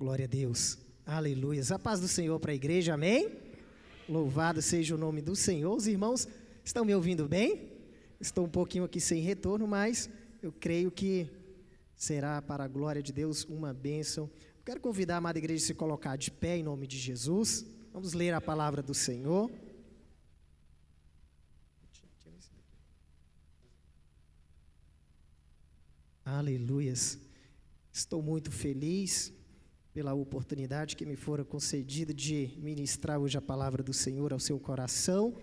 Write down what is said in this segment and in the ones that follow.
Glória a Deus. Aleluia. A paz do Senhor para a igreja, amém? Louvado seja o nome do Senhor. Os irmãos estão me ouvindo bem? Estou um pouquinho aqui sem retorno, mas eu creio que será para a glória de Deus uma bênção. Eu quero convidar a amada igreja a se colocar de pé em nome de Jesus. Vamos ler a palavra do Senhor. Aleluias. Estou muito feliz pela oportunidade que me fora concedida de ministrar hoje a palavra do Senhor ao seu coração.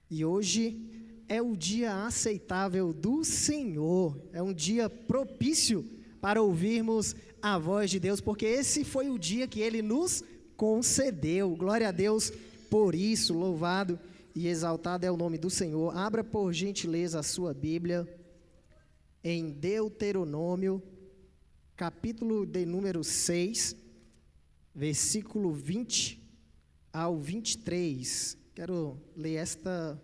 E hoje é o dia aceitável do Senhor, é um dia propício para ouvirmos a voz de Deus, porque esse foi o dia que Ele nos concedeu. Glória a Deus por isso, louvado e exaltado é o nome do Senhor. Abra por gentileza a sua Bíblia em Deuteronômio, capítulo de número 6, versículo 20 ao 23. Quero ler esta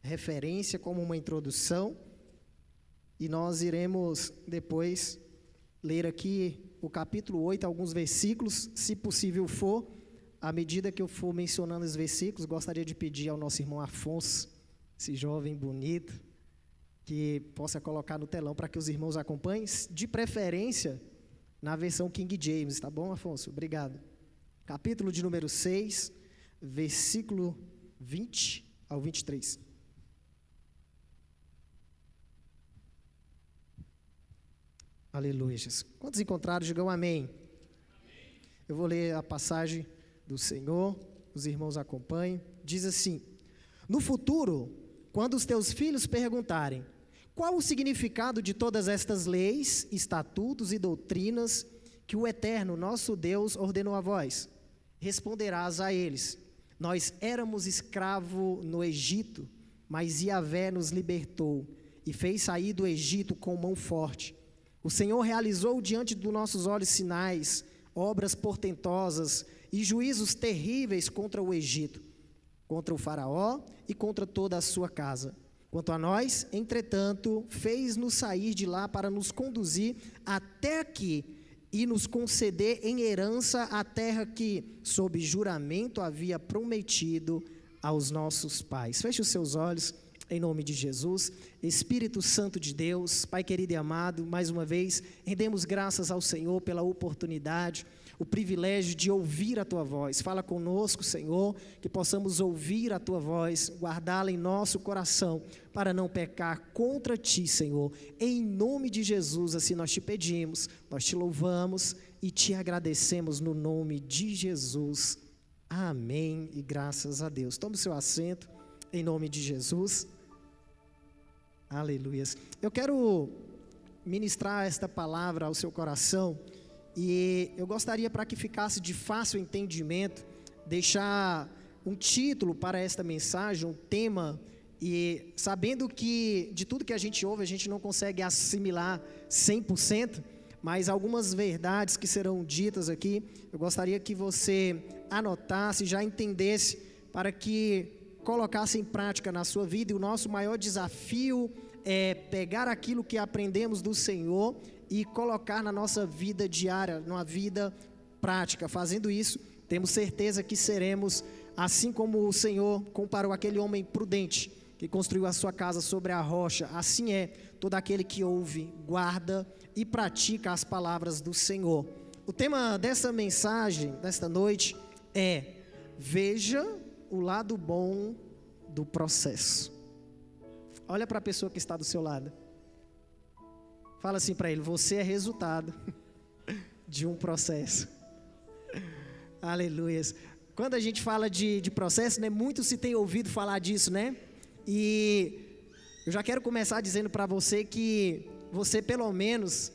referência como uma introdução e nós iremos depois ler aqui o capítulo 8, alguns versículos, se possível for. À medida que eu for mencionando os versículos, gostaria de pedir ao nosso irmão Afonso, esse jovem bonito, que possa colocar no telão para que os irmãos acompanhem, de preferência na versão King James, tá bom, Afonso? Obrigado. Capítulo de número 6, versículo 20 ao 23. Aleluia, Jesus. Quantos encontraram, digam amém. Eu vou ler a passagem do Senhor, os irmãos acompanhem. Diz assim: no futuro, quando os teus filhos perguntarem qual o significado de todas estas leis, estatutos e doutrinas que o Eterno, nosso Deus, ordenou a vós, responderás a eles: nós éramos escravos no Egito, mas Yahvé nos libertou e fez sair do Egito com mão forte. O Senhor realizou diante dos nossos olhos sinais, obras portentosas e juízos terríveis contra o Egito, contra o faraó e contra toda a sua casa. Quanto a nós, entretanto, fez-nos sair de lá para nos conduzir até aqui e nos conceder em herança a terra que, sob juramento, havia prometido aos nossos pais. Feche os seus olhos. Em nome de Jesus, Espírito Santo de Deus, Pai querido e amado, mais uma vez, rendemos graças ao Senhor pela oportunidade, o privilégio de ouvir a Tua voz. Fala conosco, Senhor, que possamos ouvir a Tua voz, guardá-la em nosso coração, para não pecar contra Ti, Senhor. Em nome de Jesus, assim nós Te pedimos, nós Te louvamos e Te agradecemos no nome de Jesus. Amém e graças a Deus. Tome o seu assento, em nome de Jesus. Aleluias. Eu quero ministrar esta palavra ao seu coração e eu gostaria, para que ficasse de fácil entendimento, deixar um título para esta mensagem, um tema, e sabendo que de tudo que a gente ouve a gente não consegue assimilar 100%, mas algumas verdades que serão ditas aqui, eu gostaria que você anotasse, já entendesse, para que colocasse em prática na sua vida. E o nosso maior desafio é pegar aquilo que aprendemos do Senhor e colocar na nossa vida diária, numa vida prática. Fazendo isso, temos certeza que seremos, assim como o Senhor comparou aquele homem prudente que construiu a sua casa sobre a rocha, assim é todo aquele que ouve, guarda e pratica as palavras do Senhor. O tema dessa mensagem, desta noite, é: veja o lado bom do processo. Olha para a pessoa que está do seu lado. Fala assim para ele: você é resultado de um processo. Aleluias. Quando a gente fala de processo, né, muito se tem ouvido falar disso, né? E eu já quero começar dizendo para você que você, pelo menos,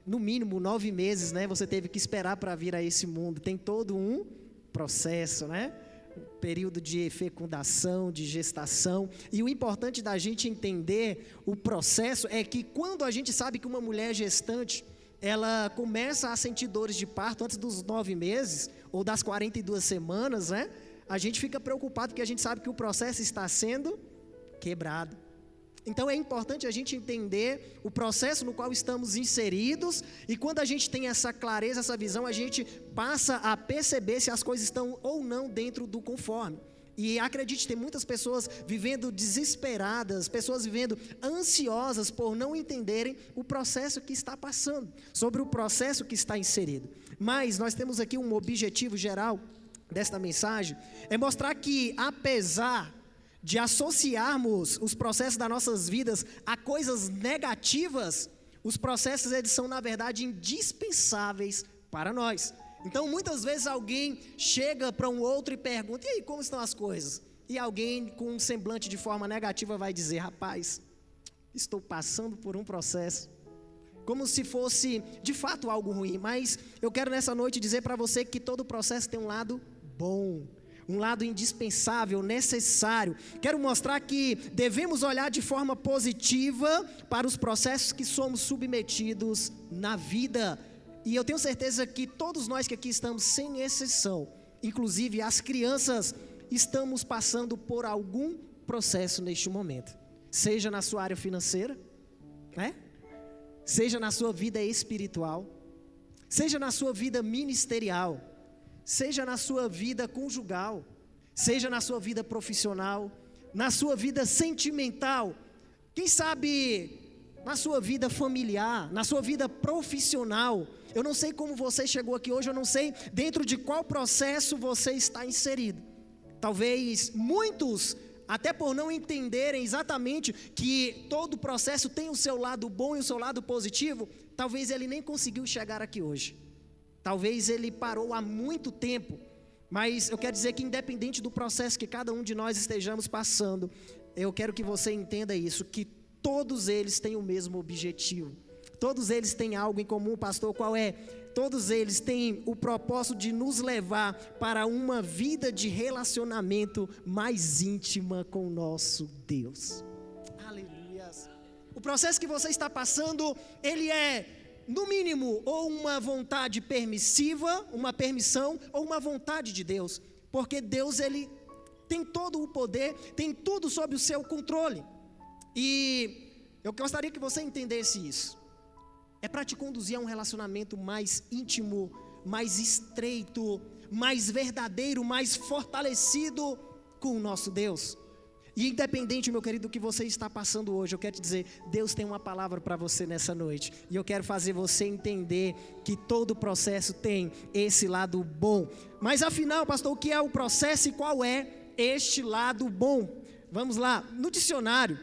no mínimo 9 meses, né, você teve que esperar para vir a esse mundo. Tem todo um processo, né? Período de fecundação, de gestação. E o importante da gente entender o processo é que quando a gente sabe que uma mulher gestante, ela começa a sentir dores de parto antes dos 9 meses ou das 42 semanas, né? A gente fica preocupado porque a gente sabe que o processo está sendo quebrado. Então é importante a gente entender o processo no qual estamos inseridos, e quando a gente tem essa clareza, essa visão, a gente passa a perceber se as coisas estão ou não dentro do conforme. E acredite, tem muitas pessoas vivendo desesperadas, pessoas vivendo ansiosas por não entenderem o processo que está passando, sobre o processo que está inserido. Mas nós temos aqui um objetivo geral desta mensagem, é mostrar que apesar de associarmos os processos das nossas vidas a coisas negativas, os processos eles são na verdade indispensáveis para nós. Então muitas vezes alguém chega para um outro e pergunta: e aí, como estão as coisas? E alguém com um semblante de forma negativa vai dizer: rapaz, estou passando por um processo, como se fosse de fato algo ruim. Mas eu quero nessa noite dizer para você que todo processo tem um lado bom, um lado indispensável, necessário. Quero mostrar que devemos olhar de forma positiva para os processos que somos submetidos na vida. E eu tenho certeza que todos nós que aqui estamos, sem exceção, inclusive as crianças, estamos passando por algum processo neste momento. Seja na sua área financeira, né? Seja na sua vida espiritual, seja na sua vida ministerial, seja na sua vida conjugal, seja na sua vida profissional, na sua vida sentimental, quem sabe na sua vida familiar, na sua vida profissional. Eu não sei como você chegou aqui hoje, eu não sei dentro de qual processo você está inserido. Talvez muitos, até por não entenderem exatamente que todo processo tem o seu lado bom e o seu lado positivo, talvez ele nem conseguiu chegar aqui hoje. Talvez ele parou há muito tempo, mas eu quero dizer que independente do processo que cada um de nós estejamos passando, eu quero que você entenda isso, que todos eles têm o mesmo objetivo. Todos eles têm algo em comum, pastor, qual é? Todos eles têm o propósito de nos levar para uma vida de relacionamento mais íntima com o nosso Deus. Aleluia. O processo que você está passando, ele é, no mínimo, ou uma vontade permissiva, uma permissão, ou uma vontade de Deus. Porque Deus, ele tem todo o poder, tem tudo sob o seu controle. E eu gostaria que você entendesse isso. É para te conduzir a um relacionamento mais íntimo, mais estreito, mais verdadeiro, mais fortalecido com o nosso Deus. E independente, meu querido, do que você está passando hoje, eu quero te dizer, Deus tem uma palavra para você nessa noite. E eu quero fazer você entender que todo processo tem esse lado bom. Mas afinal, pastor, o que é o processo e qual é este lado bom? Vamos lá, no dicionário,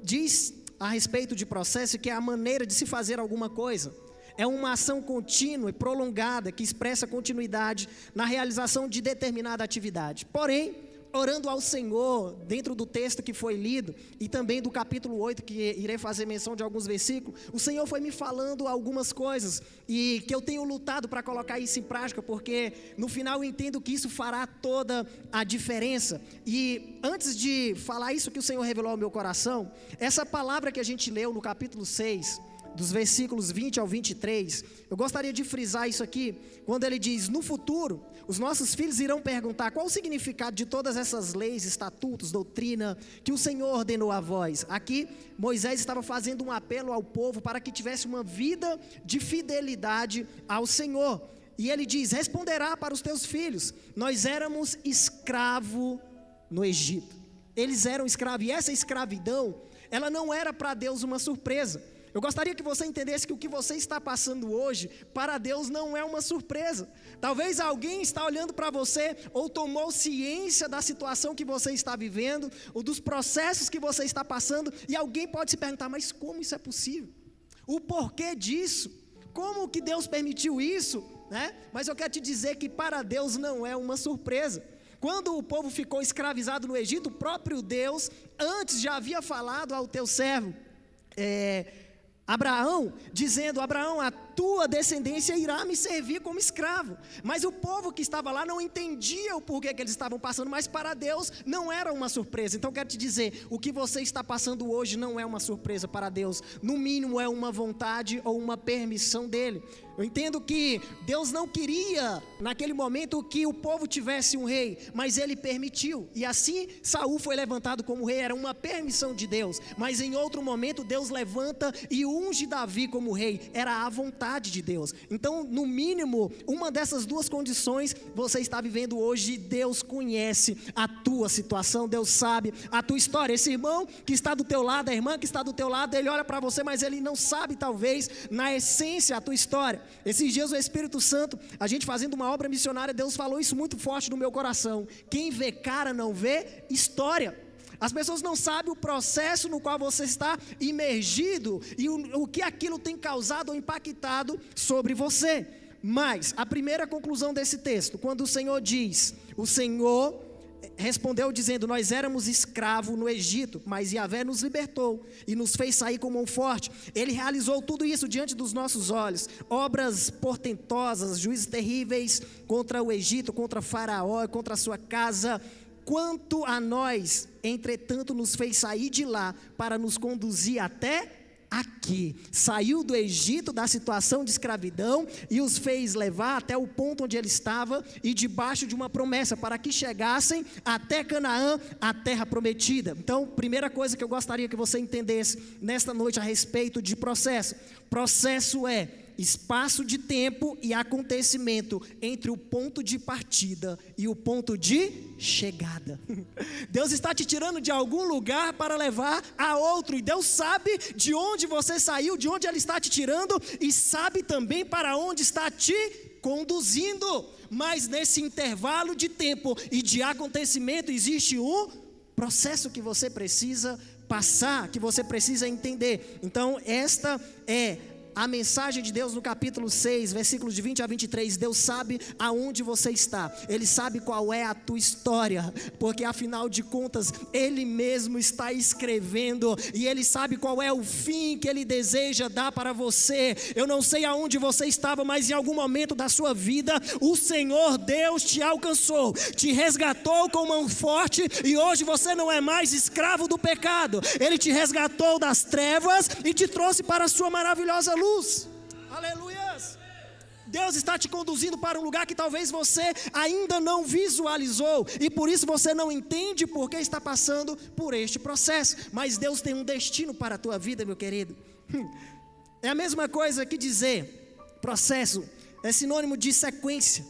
diz a respeito de processo que é a maneira de se fazer alguma coisa. É uma ação contínua e prolongada que expressa continuidade na realização de determinada atividade. Porém, orando ao Senhor, dentro do texto que foi lido, e também do capítulo 8, que irei fazer menção de alguns versículos, o Senhor foi me falando algumas coisas, e que eu tenho lutado para colocar isso em prática, porque no final eu entendo que isso fará toda a diferença. E antes de falar isso que o Senhor revelou ao meu coração, essa palavra que a gente leu no capítulo 6, dos versículos 20 ao 23, eu gostaria de frisar isso aqui, quando ele diz: no futuro, os nossos filhos irão perguntar qual o significado de todas essas leis, estatutos, doutrina que o Senhor ordenou a vós. Aqui, Moisés estava fazendo um apelo ao povo para que tivesse uma vida de fidelidade ao Senhor. E ele diz: responderá para os teus filhos, nós éramos escravo no Egito. Eles eram escravos, e essa escravidão, ela não era para Deus uma surpresa. Eu gostaria que você entendesse que o que você está passando hoje, para Deus não é uma surpresa. Talvez alguém está olhando para você, ou tomou ciência da situação que você está vivendo, ou dos processos que você está passando, e alguém pode se perguntar: mas como isso é possível? O porquê disso? Como que Deus permitiu isso? Né? Mas eu quero te dizer que para Deus não é uma surpresa. Quando o povo ficou escravizado no Egito, o próprio Deus, antes já havia falado ao teu servo, Abraão, dizendo: Abraão, tua descendência irá me servir como escravo. Mas o povo que estava lá não entendia o porquê que eles estavam passando, mas para Deus não era uma surpresa. Então eu quero te dizer, o que você está passando hoje não é uma surpresa para Deus, no mínimo é uma vontade ou uma permissão dele. Eu entendo que Deus não queria naquele momento que o povo tivesse um rei, mas ele permitiu, e assim Saul foi levantado como rei, era uma permissão de Deus. Mas em outro momento Deus levanta e unge Davi como rei, era a vontade de Deus. Então, no mínimo, uma dessas duas condições você está vivendo hoje. Deus conhece a tua situação, Deus sabe a tua história. Esse irmão que está do teu lado, a irmã que está do teu lado, ele olha para você, mas ele não sabe talvez na essência a tua história. Esses dias o Espírito Santo, a gente fazendo uma obra missionária, Deus falou isso muito forte no meu coração: quem vê cara não vê história. As pessoas não sabem o processo no qual você está imergido e o que aquilo tem causado ou impactado sobre você. Mas a primeira conclusão desse texto, quando o Senhor diz, o Senhor respondeu dizendo: nós éramos escravos no Egito, mas Yahvé nos libertou e nos fez sair com mão forte. Ele realizou tudo isso diante dos nossos olhos, obras portentosas, juízos terríveis contra o Egito, contra Faraó, contra a sua casa. Quanto a nós, entretanto, nos fez sair de lá para nos conduzir até aqui. Saiu do Egito, da situação de escravidão, e os fez levar até o ponto onde ele estava, e debaixo de uma promessa, para que chegassem até Canaã, a terra prometida. Então, primeira coisa que eu gostaria que você entendesse nesta noite a respeito de processo. Processo é espaço de tempo e acontecimento entre o ponto de partida e o ponto de chegada. Deus está te tirando de algum lugar para levar a outro, e Deus sabe de onde você saiu, de onde Ele está te tirando, e sabe também para onde está te conduzindo. Mas nesse intervalo de tempo e de acontecimento existe um processo que você precisa passar, que você precisa entender. Então esta é a mensagem de Deus no capítulo 6, versículos de 20 a 23, Deus sabe aonde você está, Ele sabe qual é a tua história, porque afinal de contas, Ele mesmo está escrevendo, e Ele sabe qual é o fim que Ele deseja dar para você. Eu não sei aonde você estava, mas em algum momento da sua vida, o Senhor Deus te alcançou, te resgatou com mão forte, e hoje você não é mais escravo do pecado. Ele te resgatou das trevas e te trouxe para a sua maravilhosa luz. Aleluias. Deus está te conduzindo para um lugar que talvez você ainda não visualizou, e por isso você não entende por que está passando por este processo. Mas Deus tem um destino para a tua vida, meu querido. É a mesma coisa que dizer processo é sinônimo de sequência,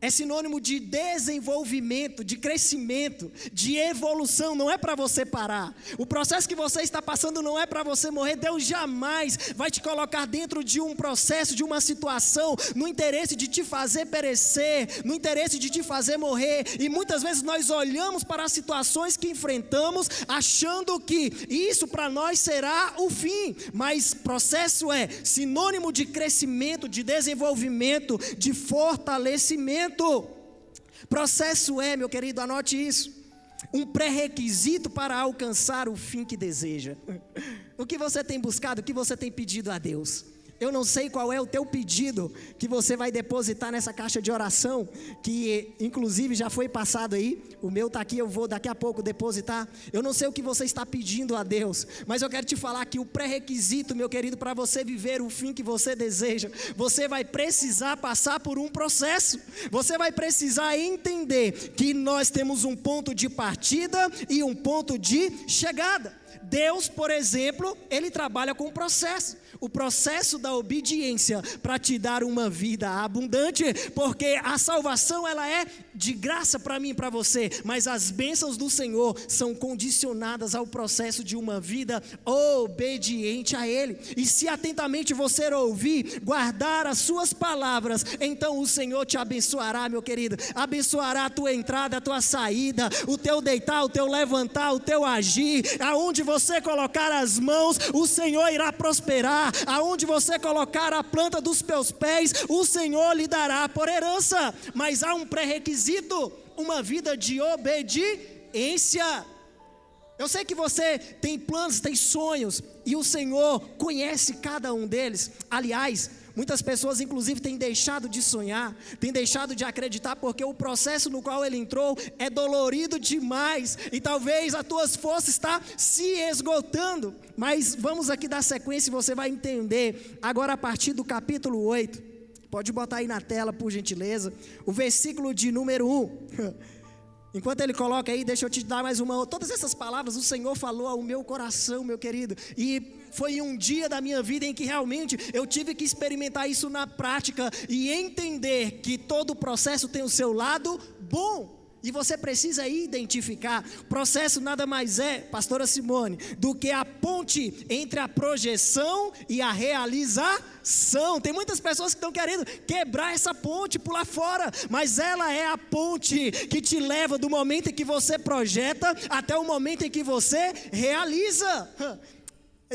é sinônimo de desenvolvimento, de crescimento, de evolução. Não é para você parar. O processo que você está passando não é para você morrer. Deus jamais vai te colocar dentro de um processo, de uma situação, no interesse de te fazer perecer, no interesse de te fazer morrer. E muitas vezes nós olhamos para as situações que enfrentamos, achando que isso para nós será o fim. Mas processo é sinônimo de crescimento, de desenvolvimento, de fortalecimento. Processo é, meu querido, anote isso, um pré-requisito para alcançar o fim que deseja. O que você tem buscado, o que você tem pedido a Deus? Eu não sei qual é o teu pedido que você vai depositar nessa caixa de oração, que inclusive já foi passado aí. O meu está aqui, eu vou daqui a pouco depositar. Eu não sei o que você está pedindo a Deus, mas eu quero te falar que o pré-requisito, meu querido, para você viver o fim que você deseja, você vai precisar passar por um processo. Você vai precisar entender que nós temos um ponto de partida e um ponto de chegada. Deus, por exemplo, Ele trabalha com o processo da obediência para te dar uma vida abundante, porque a salvação ela é de graça para mim e para você, mas as bênçãos do Senhor são condicionadas ao processo de uma vida obediente a Ele. E se atentamente você ouvir, guardar as suas palavras, então o Senhor te abençoará, meu querido, abençoará a tua entrada, a tua saída, o teu deitar, o teu levantar, o teu agir. Aonde você colocar as mãos, o Senhor irá prosperar. Aonde você colocar a planta dos teus pés, o Senhor lhe dará por herança. Mas há um pré-requisito, uma vida de obediência. Eu sei que você tem planos, tem sonhos, e o Senhor conhece cada um deles. Aliás, Muitas pessoas, inclusive, têm deixado de sonhar, têm deixado de acreditar, porque o processo no qual ele entrou é dolorido demais, e talvez as tuas forças estão se esgotando. Mas vamos aqui dar sequência e você vai entender, agora a partir do capítulo 8, pode botar aí na tela, por gentileza, o versículo de número 1. Enquanto ele coloca aí, deixa eu te dar mais uma. Todas essas palavras o Senhor falou ao meu coração, meu querido. E foi um dia da minha vida em que realmente eu tive que experimentar isso na prática e entender que todo o processo tem o seu lado bom. E você precisa identificar, o processo nada mais é, pastora Simone, do que a ponte entre a projeção e a realização. Tem muitas pessoas que estão querendo quebrar essa ponte, pular fora, mas ela é a ponte que te leva do momento em que você projeta até o momento em que você realiza.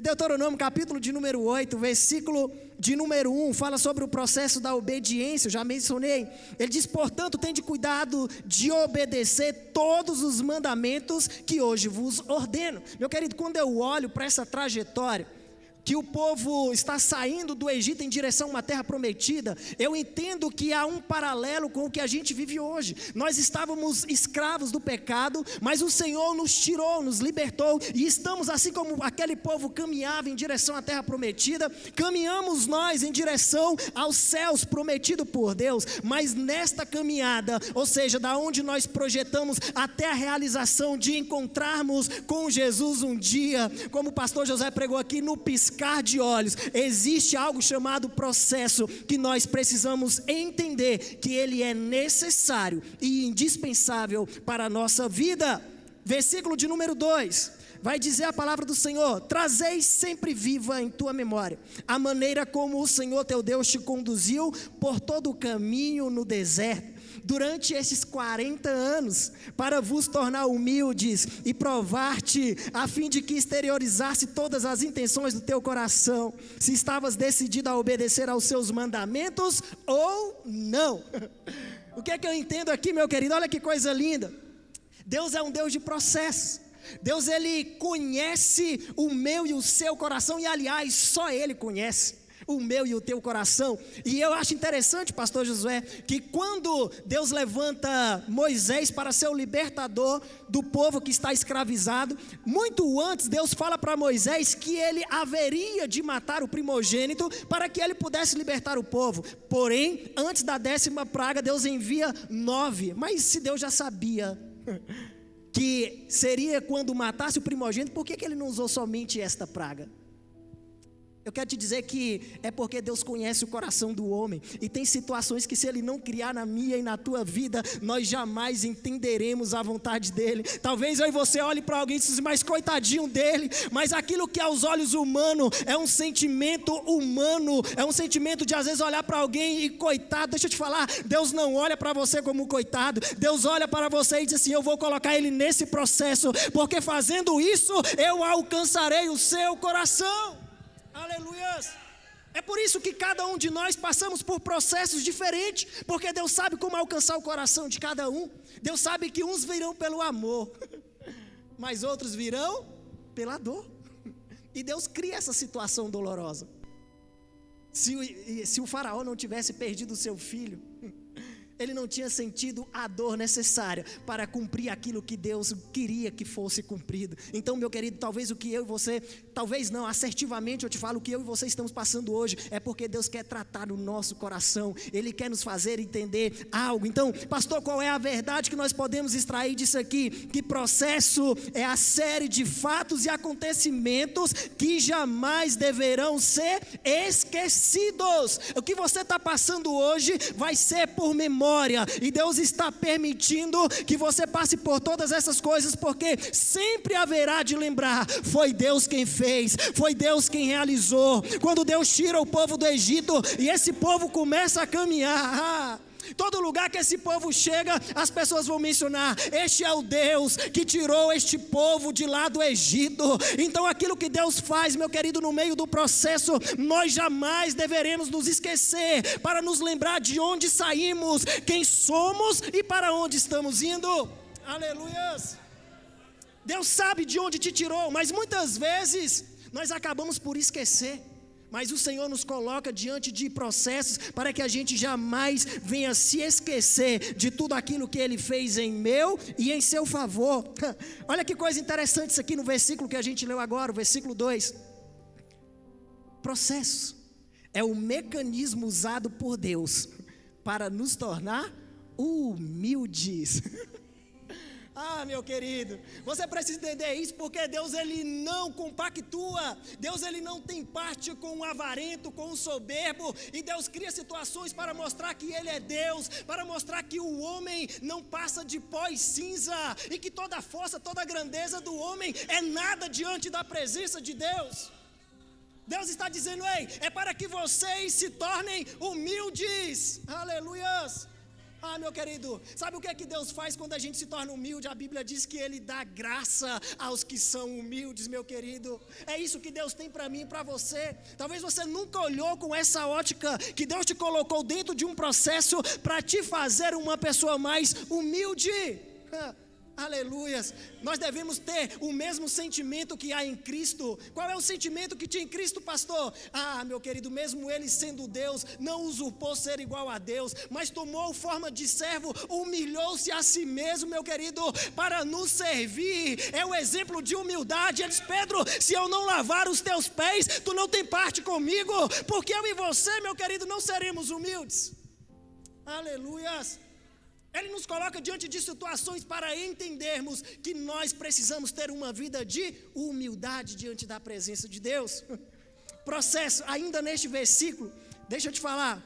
Deuteronômio capítulo de número 8, versículo de número 1, fala sobre o processo da obediência, eu já mencionei. Ele diz, portanto, tende cuidado de obedecer todos os mandamentos que hoje vos ordeno. Meu querido, quando eu olho para essa trajetória, que o povo está saindo do Egito em direção a uma terra prometida, eu entendo que há um paralelo com o que a gente vive hoje. Nós estávamos escravos do pecado, mas o Senhor nos tirou, nos libertou, e estamos assim como aquele povo caminhava em direção à terra prometida, caminhamos nós em direção aos céus prometido por Deus, mas nesta caminhada, ou seja, da onde nós projetamos até a realização de encontrarmos com Jesus um dia, como o pastor José pregou aqui, no piscar de olhos, existe algo chamado processo, que nós precisamos entender que ele é necessário e indispensável para a nossa vida. Versículo de número 2, vai dizer a palavra do Senhor, trazei sempre viva em tua memória, a maneira como o Senhor teu Deus te conduziu por todo o caminho no deserto, durante estes 40 anos, para vos tornar humildes e provar-te, a fim de que exteriorizasse todas as intenções do teu coração, se estavas decidido a obedecer aos seus mandamentos ou não. O que é que eu entendo aqui, meu querido? Olha que coisa linda. Deus é um Deus de processo. Deus, ele conhece o meu e o seu coração, e aliás, só ele conhece o meu e o teu coração. E eu acho interessante, pastor Josué, que quando Deus levanta Moisés para ser o libertador do povo que está escravizado, muito antes Deus fala para Moisés que ele haveria de matar o primogênito para que ele pudesse libertar o povo. Porém, antes da 10ª praga, Deus envia 9. Mas se Deus já sabia que seria quando matasse o primogênito, por que ele não usou somente esta praga? Eu quero te dizer que é porque Deus conhece o coração do homem, e tem situações que, se Ele não criar na minha e na tua vida, nós jamais entenderemos a vontade dEle. Talvez eu e você olhe para alguém e diz, mas coitadinho dele, mas aquilo que aos olhos humanos é um sentimento humano, é um sentimento de às vezes olhar para alguém e coitado. Deixa eu te falar, Deus não olha para você como coitado, Deus olha para você e diz assim, eu vou colocar ele nesse processo, porque fazendo isso eu alcançarei o seu coração. Aleluias. É por isso que cada um de nós passamos por processos diferentes, porque Deus sabe como alcançar o coração de cada um. Deus sabe que uns virão pelo amor, mas outros virão pela dor. E Deus cria essa situação dolorosa. Se o faraó não tivesse perdido o seu filho, ele não tinha sentido a dor necessária para cumprir aquilo que Deus queria que fosse cumprido. Então, meu querido, talvez o que eu e você, talvez não, assertivamente eu te falo, o que eu e você estamos passando hoje é porque Deus quer tratar no nosso coração, Ele quer nos fazer entender algo. Então, pastor, qual é a verdade que nós podemos extrair disso aqui? Que processo é a série de fatos e acontecimentos que jamais deverão ser esquecidos. O que você está passando hoje vai ser por memória, e Deus está permitindo que você passe por todas essas coisas, porque sempre haverá de lembrar, foi Deus quem fez, foi Deus quem realizou. Quando Deus tira o povo do Egito e esse povo começa a caminhar, todo lugar que esse povo chega, as pessoas vão mencionar, este é o Deus que tirou este povo de lá do Egito. Então aquilo que Deus faz, meu querido, no meio do processo, nós jamais deveremos nos esquecer, para nos lembrar de onde saímos, quem somos e para onde estamos indo. Aleluias. Deus sabe de onde te tirou, mas muitas vezes nós acabamos por esquecer. Mas o Senhor nos coloca diante de processos para que a gente jamais venha se esquecer de tudo aquilo que Ele fez em meu e em seu favor. Olha que coisa interessante isso aqui no versículo que a gente leu agora, o versículo 2. Processo é o mecanismo usado por Deus para nos tornar humildes. Ah, meu querido, você precisa entender isso, porque Deus, Ele não compactua, Deus, Ele não tem parte com o avarento, com o soberbo, e Deus cria situações para mostrar que Ele é Deus, para mostrar que o homem não passa de pó e cinza, e que toda a força, toda a grandeza do homem é nada diante da presença de Deus. Deus está dizendo, ei, é para que vocês se tornem humildes, aleluias. Ah, meu querido, sabe o que é que Deus faz quando a gente se torna humilde? A Bíblia diz que Ele dá graça aos que são humildes, meu querido. É isso que Deus tem para mim e para você. Talvez você nunca olhou com essa ótica, que Deus te colocou dentro de um processo para te fazer uma pessoa mais humilde. Aleluias, nós devemos ter o mesmo sentimento que há em Cristo. Qual é o sentimento que tinha em Cristo, pastor? Ah, meu querido, mesmo Ele sendo Deus, não usurpou ser igual a Deus, mas tomou forma de servo, humilhou-se a si mesmo, meu querido, para nos servir. É o exemplo de humildade. Ele diz, Pedro, se eu não lavar os teus pés, tu não tem parte comigo, porque eu e você, meu querido, não seremos humildes. Aleluias. Ele nos coloca diante de situações para entendermos que nós precisamos ter uma vida de humildade diante da presença de Deus. Processo, ainda neste versículo, deixa eu te falar.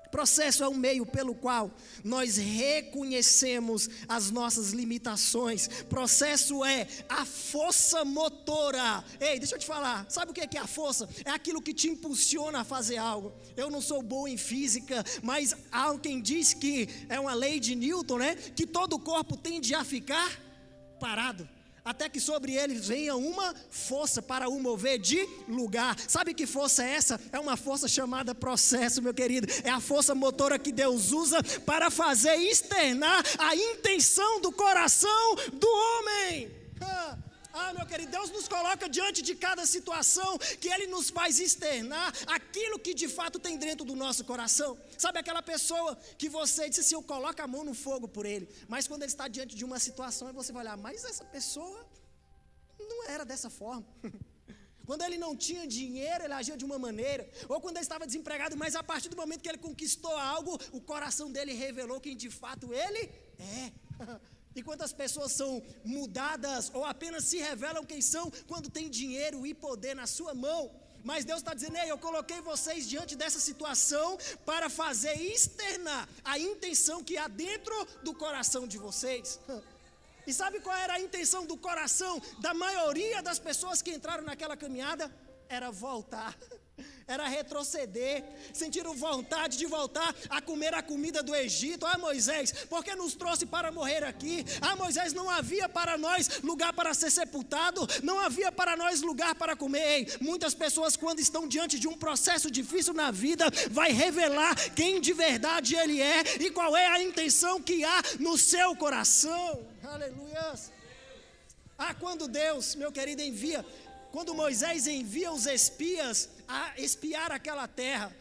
Processo é um meio pelo qual nós reconhecemos as nossas limitações. Processo é a força motora. Ei, deixa eu te falar, sabe o que é a força? É aquilo que te impulsiona a fazer algo. Eu não sou bom em física, mas há quem diz que é uma lei de Newton, né? Que todo o corpo tende a ficar parado, até que sobre ele venha uma força para o mover de lugar. Sabe que força é essa? É uma força chamada processo, meu querido. É a força motora que Deus usa para fazer externar a intenção do coração do homem. Ah, meu querido, Deus nos coloca diante de cada situação que Ele nos faz externar aquilo que de fato tem dentro do nosso coração. Sabe aquela pessoa que você disse assim, eu coloco a mão no fogo por ele, mas quando ele está diante de uma situação, você vai olhar, mas essa pessoa não era dessa forma. Quando ele não tinha dinheiro, ele agia de uma maneira, ou quando ele estava desempregado, mas a partir do momento que ele conquistou algo, o coração dele revelou quem de fato ele é. E quantas pessoas são mudadas ou apenas se revelam quem são quando tem dinheiro e poder na sua mão. Mas Deus está dizendo, ei, eu coloquei vocês diante dessa situação para fazer externar a intenção que há dentro do coração de vocês. E sabe qual era a intenção do coração da maioria das pessoas que entraram naquela caminhada? Era voltar. Era retroceder, sentiram vontade de voltar a comer a comida do Egito. Ah, Moisés, porque nos trouxe para morrer aqui? Ah, Moisés, não havia para nós lugar para ser sepultado, não havia para nós lugar para comer. Ei, muitas pessoas quando estão diante de um processo difícil na vida, vai revelar quem de verdade ele é e qual é a intenção que há no seu coração. Aleluia. Ah, quando Deus, meu querido, quando Moisés envia os espias a espiar aquela terra,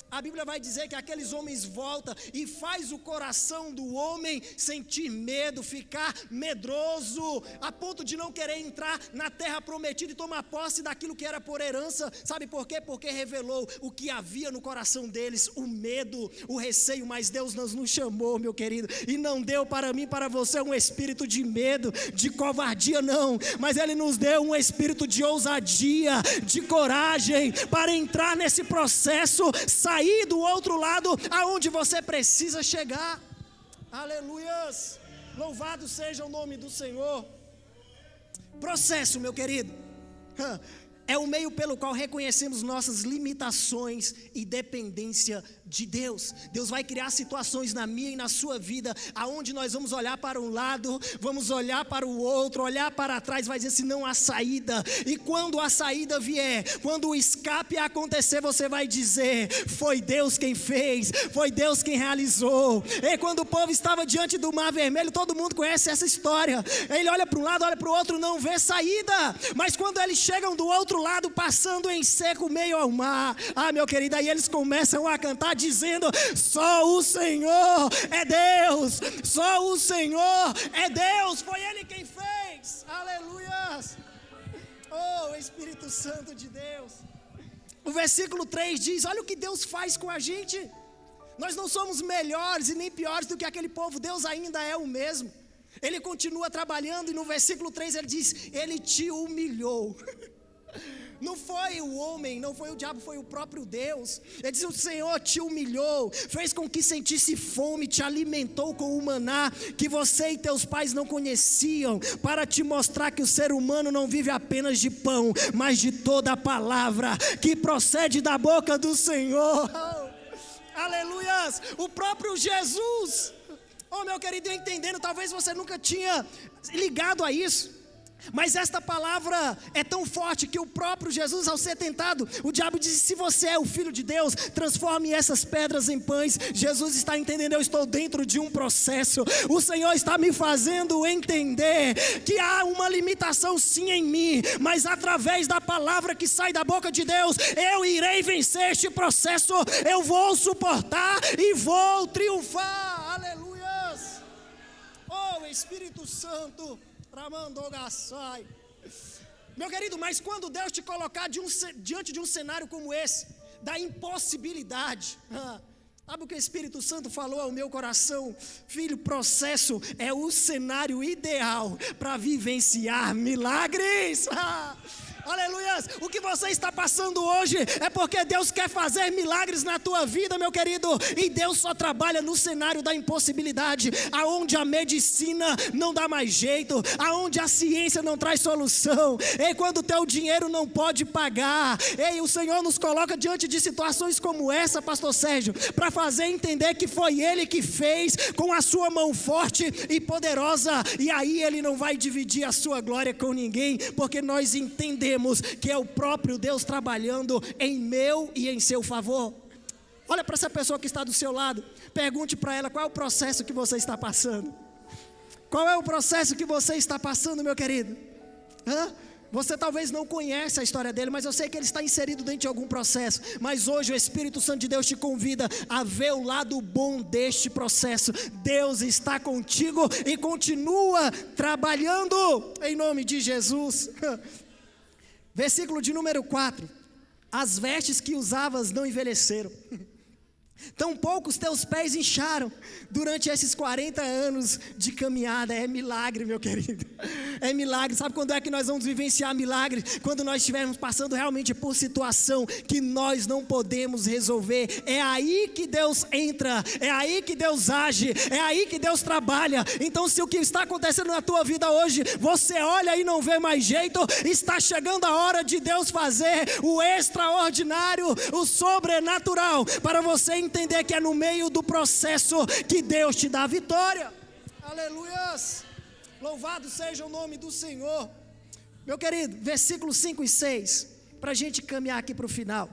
a Bíblia vai dizer que aqueles homens voltam e faz o coração do homem sentir medo, ficar medroso, a ponto de não querer entrar na terra prometida e tomar posse daquilo que era por herança. Sabe por quê? Porque revelou o que havia no coração deles, o medo, o receio. Mas Deus nos chamou, meu querido, e não deu para mim, para você, um espírito de medo, de covardia, não, mas Ele nos deu um espírito de ousadia, de coragem, para entrar nesse processo, sair do outro lado aonde você precisa chegar. Aleluias, louvado seja o nome do Senhor. Processo, meu querido, é o meio pelo qual reconhecemos nossas limitações e dependência de Deus. Deus vai criar situações na minha e na sua vida, aonde nós vamos olhar para um lado, vamos olhar para o outro, olhar para trás, vai dizer assim, não há saída. E quando a saída vier, quando o escape acontecer, você vai dizer, foi Deus quem fez, foi Deus quem realizou. E quando o povo estava diante do Mar Vermelho, todo mundo conhece essa história, ele olha para um lado, olha para o outro, não vê saída, mas quando eles chegam do outro outro lado, passando em seco meio ao mar. Meu querido, aí eles começam a cantar dizendo: só o Senhor é Deus, só o Senhor é Deus, foi Ele quem fez. Aleluias. Oh, Espírito Santo de Deus. O versículo 3 diz: olha o que Deus faz com a gente. Nós não somos melhores e nem piores do que aquele povo. Deus ainda é o mesmo. Ele continua trabalhando, e no versículo 3 ele diz: Ele te humilhou. Não foi o homem, não foi o diabo, foi o próprio Deus. Ele diz: o Senhor te humilhou, fez com que sentisse fome, te alimentou com o maná que você e teus pais não conheciam, para te mostrar que o ser humano não vive apenas de pão, mas de toda a palavra que procede da boca do Senhor. Aleluias. O próprio Jesus. Oh, meu querido, entendendo, talvez você nunca tinha ligado a isso, mas esta palavra é tão forte que o próprio Jesus, ao ser tentado, o diabo disse: se você é o Filho de Deus, transforme essas pedras em pães. Jesus está entendendo: eu estou dentro de um processo. O Senhor está me fazendo entender que há uma limitação sim em mim, mas através da palavra que sai da boca de Deus, eu irei vencer este processo. Eu vou suportar e vou triunfar. Aleluias. Oh, Espírito Santo. Meu querido, mas quando Deus te colocar diante de um cenário como esse, da impossibilidade, sabe o que o Espírito Santo falou ao meu coração? Filho, processo é o cenário ideal para vivenciar milagres. Aleluia. O que você está passando hoje é porque Deus quer fazer milagres na tua vida, meu querido. E Deus só trabalha no cenário da impossibilidade, aonde a medicina não dá mais jeito, aonde a ciência não traz solução, e quando o teu dinheiro não pode pagar. E o Senhor nos coloca diante de situações como essa, pastor Sérgio, para fazer entender que foi Ele que fez com a sua mão forte e poderosa. E aí Ele não vai dividir a sua glória com ninguém, porque nós entendemos que é o próprio Deus trabalhando em meu e em seu favor. Olha para essa pessoa que está do seu lado, pergunte para ela: qual é o processo que você está passando? Qual é o processo que você está passando, meu querido? Você talvez não conhece a história dele, mas eu sei que ele está inserido dentro de algum processo. Mas hoje o Espírito Santo de Deus te convida a ver o lado bom deste processo. Deus está contigo e continua trabalhando em nome de Jesus. Versículo de número 4: as vestes que usavas não envelheceram, tampouco os teus pés incharam durante esses 40 anos de caminhada. É milagre, meu querido, é milagre. Sabe quando é que nós vamos vivenciar milagre? Quando nós estivermos passando realmente por situação que nós não podemos resolver. É aí que Deus entra, é aí que Deus age, é aí que Deus trabalha. Então, se o que está acontecendo na tua vida hoje, você olha e não vê mais jeito, está chegando a hora de Deus fazer o extraordinário, o sobrenatural, para você entender que é no meio do processo que Deus te dá a vitória. Aleluias. Louvado seja o nome do Senhor. Meu querido, versículos 5 e 6, para a gente caminhar aqui para o final.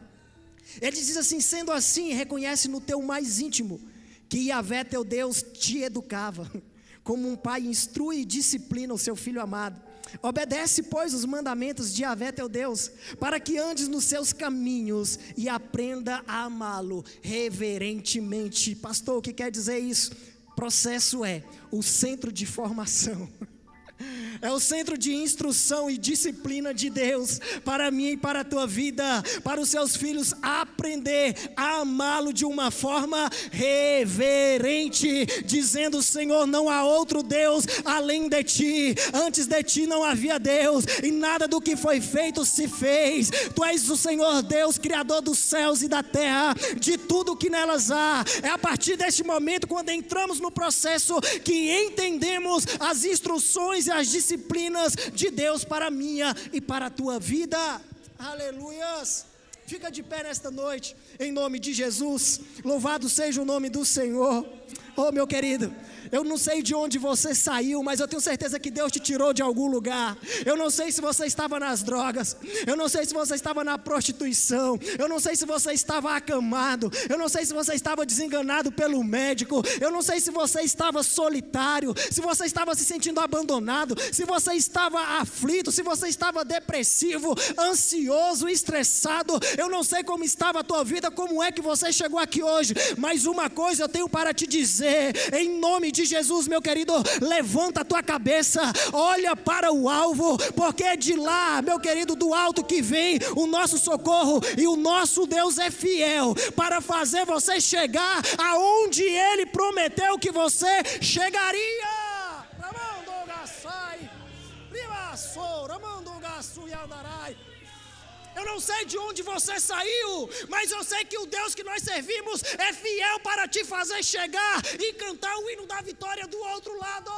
Ele diz assim: sendo assim, reconhece no teu mais íntimo que Yahvé teu Deus te educava, como um pai instrui e disciplina o seu filho amado. Obedece, pois, os mandamentos de Yahvé teu Deus, para que andes nos seus caminhos e aprenda a amá-lo reverentemente. Pastor, o que quer dizer isso? Processo é o centro de formação, é o centro de instrução e disciplina de Deus para mim e para a tua vida, para os seus filhos aprender a amá-lo de uma forma reverente, dizendo: Senhor, não há outro Deus além de ti, antes de ti não havia Deus, e nada do que foi feito se fez. Tu és o Senhor Deus, Criador dos céus e da terra, de tudo que nelas há. É a partir deste momento, quando entramos no processo, que entendemos as instruções e as disciplinas de Deus para a minha e para a tua vida. Aleluias. Fica de pé nesta noite, em nome de Jesus. Louvado seja o nome do Senhor. Oh, meu querido, eu não sei de onde você saiu, mas eu tenho certeza que Deus te tirou de algum lugar. Eu não sei se você estava nas drogas, eu não sei se você estava na prostituição, eu não sei se você estava acamado, eu não sei se você estava desenganado pelo médico, eu não sei se você estava solitário, se você estava se sentindo abandonado, se você estava aflito, se você estava depressivo, ansioso, estressado. Eu não sei como estava a tua vida, como é que você chegou aqui hoje, mas uma coisa eu tenho para te dizer, em nome de Jesus, meu querido, levanta a tua cabeça, olha para o alvo, porque é de lá, meu querido, do alto que vem o nosso socorro, e o nosso Deus é fiel para fazer você chegar aonde Ele prometeu que você chegaria. Eu não sei de onde você saiu, mas eu sei que o Deus que nós servimos é fiel para te fazer chegar e cantar o hino da vitória do outro lado.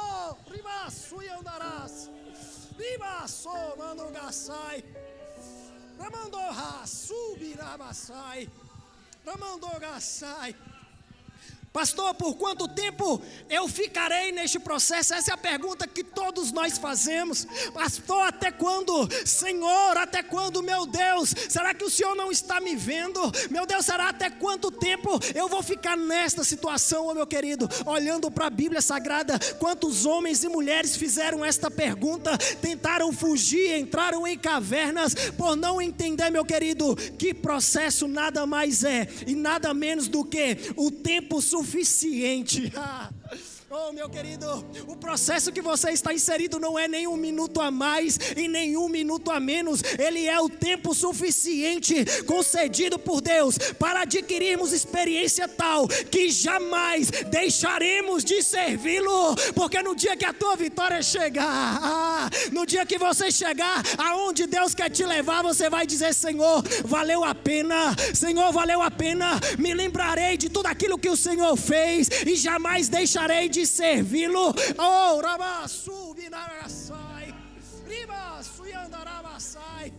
Pastor, por quanto tempo eu ficarei neste processo? Essa é a pergunta que todos nós fazemos. Pastor, até quando? Senhor, até quando, meu Deus? Será que o Senhor não está me vendo? Meu Deus, será até quanto tempo eu vou ficar nesta situação, meu querido? Olhando para a Bíblia Sagrada, quantos homens e mulheres fizeram esta pergunta, tentaram fugir, entraram em cavernas, por não entender, meu querido, que processo nada mais é e nada menos do que o tempo suficiente. Oh, meu querido, o processo que você está inserido não é nem um minuto a mais e nem um minuto a menos. Ele é o tempo suficiente concedido por Deus para adquirirmos experiência tal que jamais deixaremos de servi-lo, porque no dia que a tua vitória chegar, no dia que você chegar aonde Deus quer te levar, você vai dizer: Senhor, valeu a pena, Senhor, valeu a pena. Me lembrarei de tudo aquilo que o Senhor fez e jamais deixarei de servi-lo. Oh, Rabasu, Binarassai, Ribasu, Yandarabasai.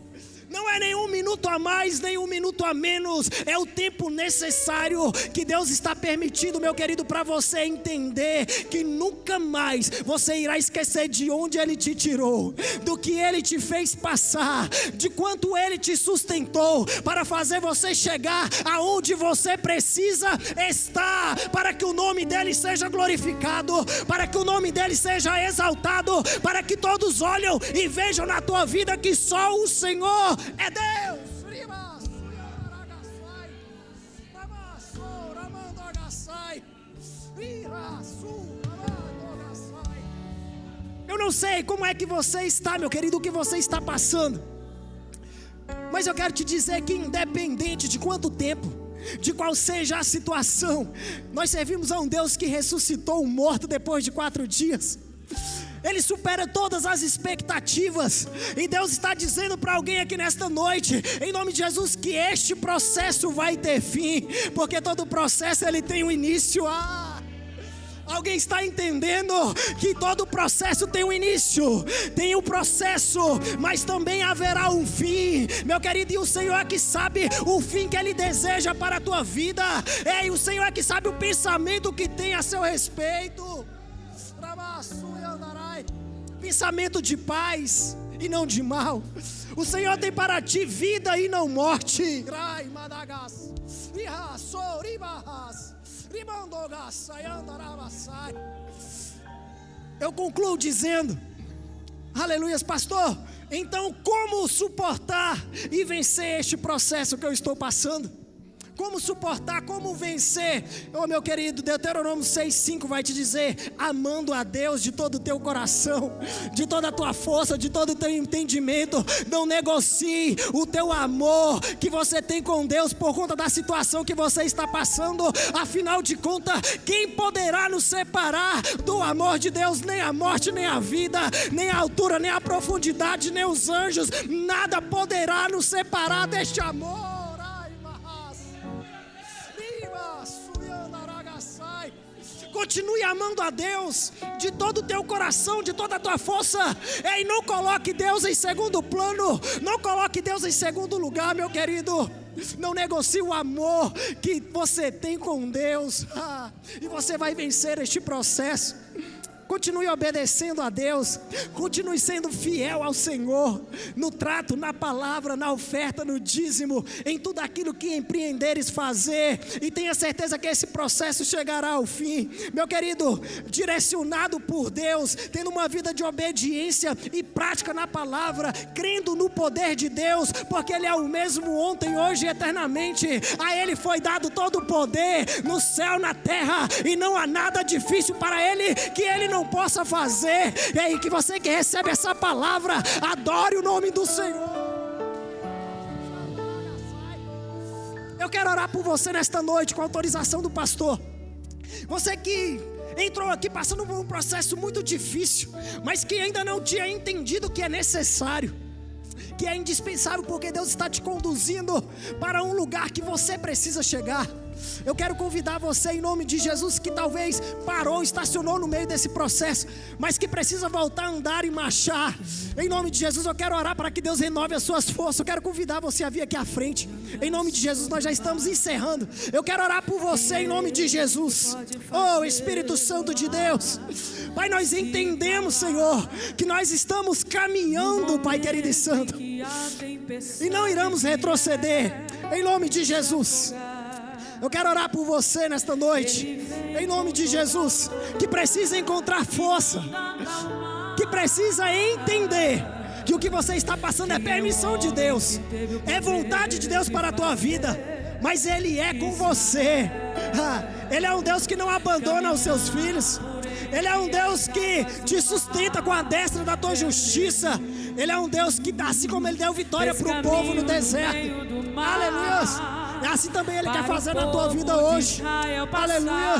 Não é nenhum minuto a mais, nem um minuto a menos. É o tempo necessário que Deus está permitindo, meu querido, para você entender que nunca mais você irá esquecer de onde Ele te tirou, do que Ele te fez passar, de quanto Ele te sustentou para fazer você chegar aonde você precisa estar, para que o nome dEle seja glorificado, para que o nome dEle seja exaltado, para que todos olham e vejam na tua vida que só o Senhor é Deus. Eu não sei como é que você está, meu querido, o que você está passando, mas eu quero te dizer que independente de quanto tempo, de qual seja a situação, nós servimos a um Deus que ressuscitou um morto depois de 4 dias. Ele supera todas as expectativas. E Deus está dizendo para alguém aqui nesta noite, em nome de Jesus, que este processo vai ter fim, porque todo processo ele tem um início. Alguém está entendendo que todo processo tem um início, tem um processo, mas também haverá um fim, meu querido. E o Senhor é que sabe o fim que Ele deseja para a tua vida. E o Senhor é que sabe o pensamento que tem a seu respeito. Pensamento de paz e não de mal. O Senhor tem para ti vida e não morte. Eu concluo dizendo, aleluias, pastor, então como suportar e vencer este processo que eu estou passando? Como suportar, como vencer? Oh, meu querido, Deuteronômio 6,5 vai te dizer: amando a Deus de todo o teu coração, de toda a tua força, de todo o teu entendimento. Não negocie o teu amor que você tem com Deus por conta da situação que você está passando. Afinal de contas, quem poderá nos separar do amor de Deus? Nem a morte, nem a vida, nem a altura, nem a profundidade, nem os anjos. Nada poderá nos separar deste amor. Continue amando a Deus de todo o teu coração, de toda a tua força. E não coloque Deus em segundo plano, não coloque Deus em segundo lugar, meu querido. Não negocie o amor que você tem com Deus. E você vai vencer este processo. Continue obedecendo a Deus, continue sendo fiel ao Senhor, no trato, na palavra, na oferta, no dízimo, em tudo aquilo que empreenderes fazer, e tenha certeza que esse processo chegará ao fim. Meu querido, direcionado por Deus, tendo uma vida de obediência e prática na palavra, crendo no poder de Deus, porque Ele é o mesmo ontem, hoje e eternamente. A Ele foi dado todo o poder, no céu, na terra, e não há nada difícil para Ele, que Ele não possa fazer. E aí, que você que recebe essa palavra, adore o nome do Senhor. Eu quero orar por você nesta noite, com a autorização do pastor. Você que entrou aqui passando por um processo muito difícil, mas que ainda não tinha entendido que é necessário, que é indispensável, porque Deus está te conduzindo para um lugar que você precisa chegar. Eu quero convidar você em nome de Jesus, que talvez parou, estacionou no meio desse processo, mas que precisa voltar a andar e marchar. Em nome de Jesus eu quero orar para que Deus renove as suas forças. Eu quero convidar você a vir aqui à frente. Em nome de Jesus, nós já estamos encerrando. Eu quero orar por você em nome de Jesus. Oh Espírito Santo de Deus, Pai, nós entendemos, Senhor, que nós estamos caminhando, Pai querido e santo, e não iremos retroceder. Em nome de Jesus eu quero orar por você nesta noite, em nome de Jesus, que precisa encontrar força, que precisa entender que o que você está passando é permissão de Deus, é vontade de Deus para a tua vida, mas Ele é com você. Ele é um Deus que não abandona os seus filhos. Ele é um Deus que te sustenta com a destra da tua justiça. Ele é um Deus que, assim como Ele deu vitória para o povo no deserto, aleluia, assim também Ele quer fazer na tua vida hoje. Aleluia.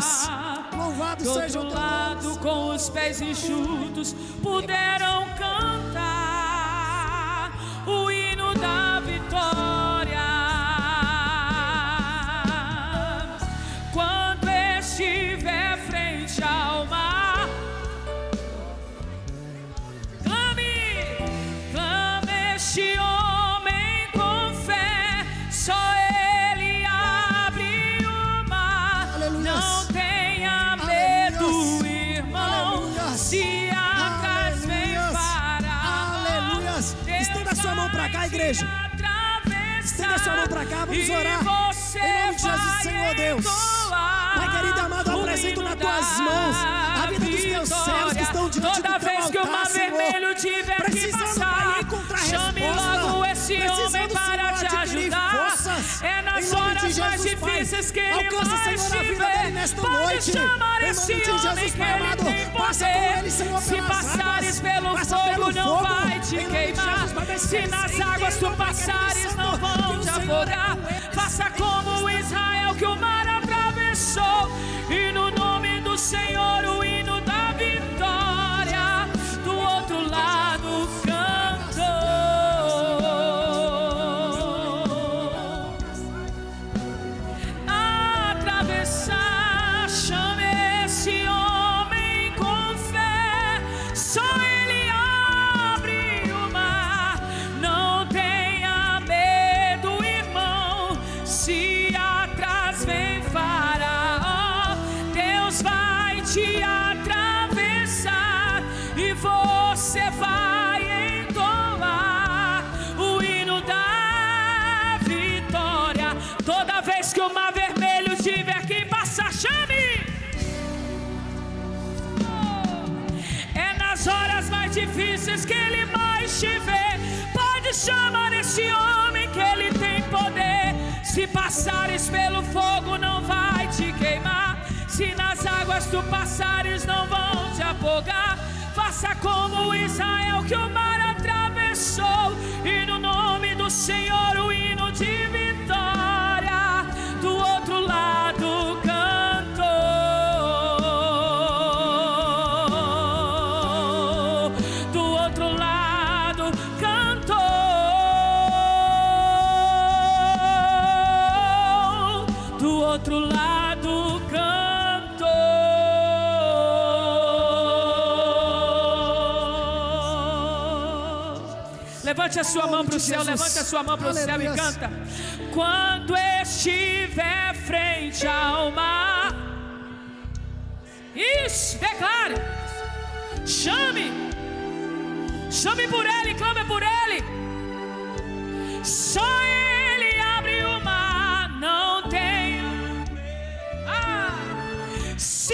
Louvado seja o teu nome. Com os pés enxutos puderam cantar o hino da vitória. Quando estiver frente ao mar, clame este homem com fé. Só Ele abre o mar. Aleluia. Não tenha medo, irmão. Se atrás vem parar. Aleluia. Estenda a sua mão para cá, igreja. Estenda a sua mão para cá, vamos orar. Em nome de Jesus, Senhor Deus. Pai querido e amado, eu apresento nas tuas mãos a vida dos teus servos que estão diante do teu altar, toda vez que o mar vermelho tiver que passar, chame logo esse homem para te ajudar. É nas horas mais difíceis que ele vai te ver. Pode chamar esse homem que ele tem poder. Se passares pelo fogo, não vai te queimar. Se nas águas tu passares, não vão te afogar. Faça como Israel, que o mar atravessou, e no nome do Senhor o hino da vitória do outro lado cantou. Atravessar, chame esse homem com fé. Só Ele abre o mar. Não tenha medo, irmão. Se atrás vem Faraó, Deus vai te atravessar e você vai entoar o hino da vitória. Toda vez que o mar vermelho tiver que passar, chame. É nas horas mais difíceis que Ele mais te vê. Pode chamar esse homem que Ele tem poder. Se passares pelo fogo, não vai te queimar. Se nas águas tu passares, não vão te afogar. Faça como Israel, que o mar atravessou, e no nome do Senhor o hino de vitória do outro lado cantou. Do outro lado cantou. Do outro lado cantou. Levante a sua mão para o céu, levante a sua mão para o céu e canta. Quando estiver frente ao mar, isso, declare. Chame por Ele, clame por Ele. Só Ele abre o mar, não tenha. Se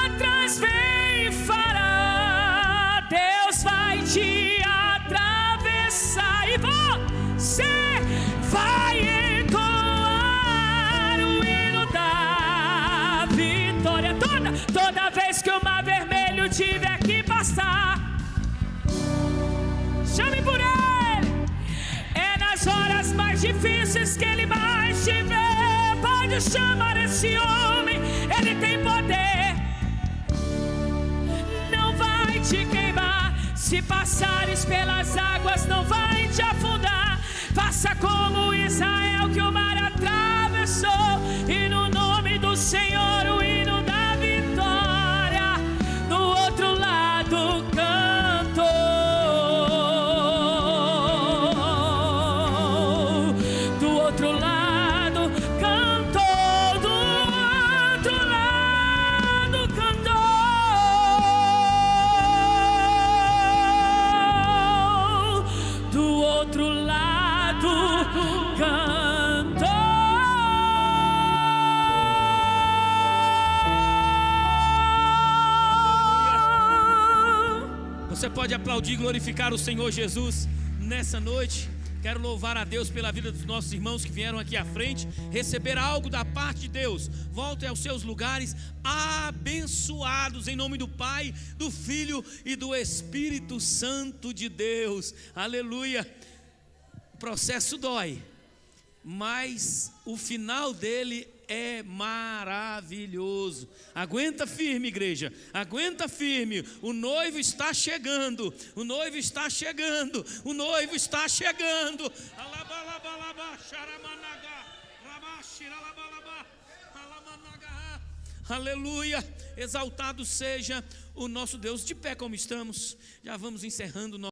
atrás vem fará, Deus vai te atravessar e você vai entoar o hino da vitória. Toda vez que o mar vermelho tiver que passar, chame por Ele. É nas horas mais difíceis que Ele mais te vê. Pode chamar esse homem, Ele tem poder. Não vai te queimar. Se passares pelas águas, não vai te afundar. Faça como Israel, que o mar atravessou, e no nome do Senhor o hino da vitória do outro lado cantou. Do outro lado cantou, do outro lado cantou, do outro lado cantou. Você pode aplaudir e glorificar o Senhor Jesus nessa noite. Quero louvar a Deus pela vida dos nossos irmãos que vieram aqui à frente receber algo da parte de Deus. Voltem aos seus lugares abençoados em nome do Pai, do Filho e do Espírito Santo de Deus. Aleluia. O processo dói, mas o final dele é maravilhoso. Aguenta firme, igreja, aguenta firme. O noivo está chegando, o noivo está chegando, o noivo está chegando. Aleluia, exaltado seja o nosso Deus. De pé como estamos, já vamos encerrando o nosso